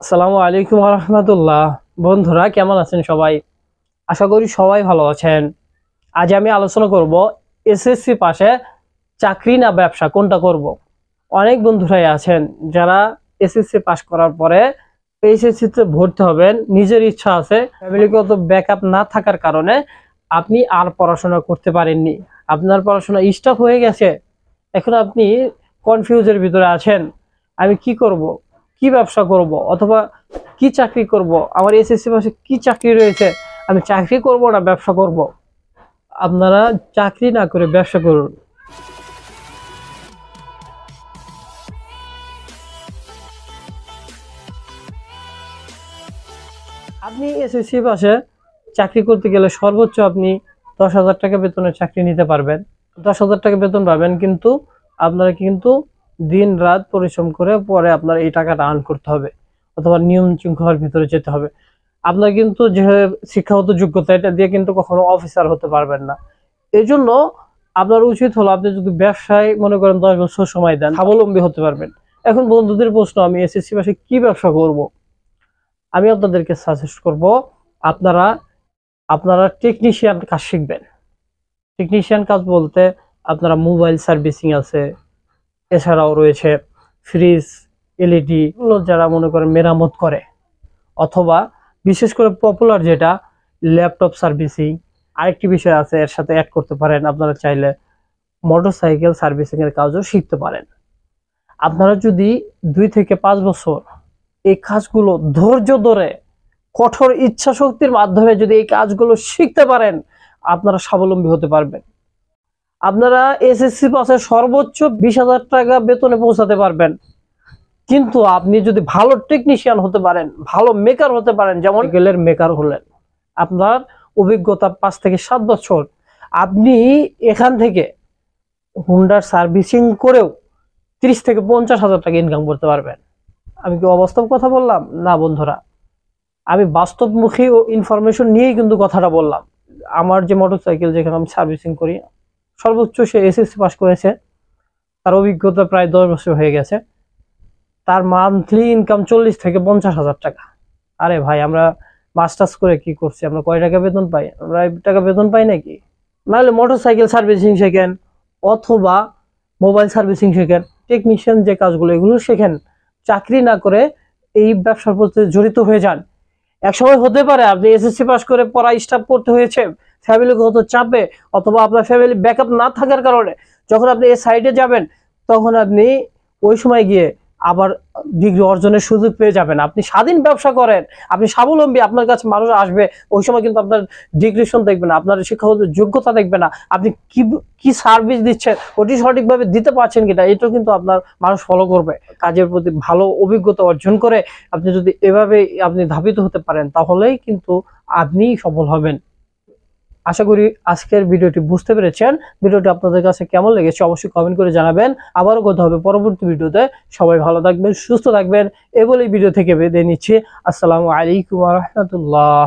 আসসালামু আলাইকুম রহমতুল্লাহ। বন্ধুরা কেমন আছেন সবাই? আশা করি সবাই ভালো আছেন। আজ আমি আলোচনা করব এসএসসি পাশে চাকরি না ব্যবসা কোনটা করব। অনেক বন্ধুরাই আছেন যারা এসএসসি পাশ করার পরে এইচএসসিতে ভর্তি হবেন, নিজের ইচ্ছা আছে, ফ্যামিলিগত ব্যাকআপ না থাকার কারণে আপনি আর পড়াশোনা করতে পারেননি, আপনার পড়াশোনা স্টপ হয়ে গেছে। এখন আপনি কনফিউজের ভিতরে আছেন, আমি কি করব, কি ব্যবসা করব, অথবা কি চাকরি করব, আমার এসএসসি পাশে কি চাকরি রয়েছে, আমি চাকরি করব না ব্যবসা করব। আপনারা চাকরি না করে ব্যবসা করুন। আপনি এসএসসি পাশে চাকরি করতে গেলে সর্বোচ্চ আপনি 10,000 টাকা বেতনের চাকরি নিতে পারবেন, 10,000 টাকা বেতন পাবেন, কিন্তু আপনারা কিন্তু দিন রাত পরিশ্রম করে পরে আপনার এই টাকাটা আর্ন করতে হবে, অথবা নিয়ম শৃঙ্খলার ভিতরে যেতে হবে। আপনার কিন্তু যে শিক্ষাগত যোগ্যতা এটা দিয়ে কিন্তু কখনো অফিসার হতে পারবেন না। এই জন্য আপনার উচিত হলো, আপনি যদি ব্যবসায় মনে করেন 10 বছর সময় দেন, স্বাবলম্বী হতে পারবেন। এখন বন্ধুদের প্রশ্ন, আমি এসএসসি পাশে কি ব্যবসা করব? আমি আপনাদেরকে সাজেস্ট করব, আপনারা আপনারা টেকনিশিয়ান কাজ শিখবেন। টেকনিশিয়ান কাজ বলতে আপনারা মোবাইল সার্ভিসিং আছে, এছাড়াও রয়েছে ফ্রিজ, এলইডি, যারা মনে করেন মেরামত করে, অথবা বিশেষ করে পপুলার যেটা ল্যাপটপ সার্ভিসিং। আরেকটি বিষয় আছে এর সাথে অ্যাড করতে পারেন, আপনারা চাইলে মোটরসাইকেল সার্ভিসিং এর কাজও শিখতে পারেন। আপনারা যদি 2 থেকে 5 বছর এই কাজগুলো ধৈর্য ধরে কঠোর ইচ্ছা শক্তির মাধ্যমে যদি এই কাজগুলো শিখতে পারেন, আপনারা স্বাবলম্বী হতে পারবেন। আপনারা এসএসসি পাশে সর্বোচ্চ 20,000 টাকা বেতনে পৌঁছাতে পারবেন। কিন্তু আপনি যদি ভালো টেকনিশিয়ান হতে পারেন, ভালো মেকার হতে পারেন, যেমন গেলের মেকার হলেন, আপনার অভিজ্ঞতা 5 থেকে 7 বছর, আপনি এখান থেকে হুন্ডার সার্ভিসিং করেও 30 থেকে 50,000 টাকা ইনকাম করতে পারবেন। আমি কি অবাস্তব কথা বললাম? না বন্ধুরা, আমি বাস্তবমুখী ও ইনফরমেশন নিয়েই কিন্তু কথাটা বললাম। আমার যে মোটরসাইকেল যেখানে আমি সার্ভিসিং করি, সর্বোচ্চ সে এসএসসি পাস করেছে, তার অভিজ্ঞতা প্রায় 10 বছর হয়ে গেছে, তার মান্থলি ইনকাম 40 থেকে 50,000 টাকা। আরে ভাই, আমরা মাস্টার্স করে কি করছি? আমরা কয় টাকা বেতন পাই? আমরা 1 টাকা বেতন পাই নাকি? নাহলে মোটরসাইকেল সার্ভিসিং শেখেন, অথবা মোবাইল সার্ভিসিং শেখেন, টেকনিশিয়ান যে কাজগুলো এগুলো শেখেন। চাকরি না করে এই ব্যবসার প্রতি জড়িত হয়ে যান। একসময় হতে পারে আপনি এসএসসি পাস করে পড়া স্টপ করতে হয়েছে ফ্যামিলিগত চাপে, অথবা আপনার ফ্যামিলি ব্যাকআপ না থাকার কারণে। যখন আপনি এই সাইডে যাবেন, তখন আপনি ওই সময় গিয়ে আবার ডিগ্রি অর্জনের সুযোগ পেয়ে যাবেন। আপনি স্বাধীন ব্যবসা করেন, আপনি স্বাবলম্বী, আপনার কাছে মানুষ আসবে। ওই সময় কিন্তু আপনার ডিগ্রেশন দেখবে না, আপনার শিক্ষাগত যোগ্যতা দেখবে না, আপনি কি কি সার্ভিস দিচ্ছেন ওটি সঠিকভাবে দিতে পারছেন কিনা, এটাও কিন্তু আপনার মানুষ ফলো করবে। কাজের প্রতি ভালো অভিজ্ঞতা অর্জন করে আপনি যদি এভাবে আপনি ধাবিত হতে পারেন, তাহলেই কিন্তু আপনি সফল হবেন। আশা করি আজকের ভিডিওটি বুঝতে পেরেছেন। ভিডিওটি আপনাদের কাছে কেমন লেগেছে অবশ্যই কমেন্ট করে জানাবেন। আবারও কথা হবে পরবর্তী ভিডিওতে। সবাই ভালো থাকবেন, সুস্থ থাকবেন। এই বলেই ভিডিও থেকে বিদায় নিচ্ছি। আসসালামু আলাইকুম ওয়া রাহমাতুল্লাহ।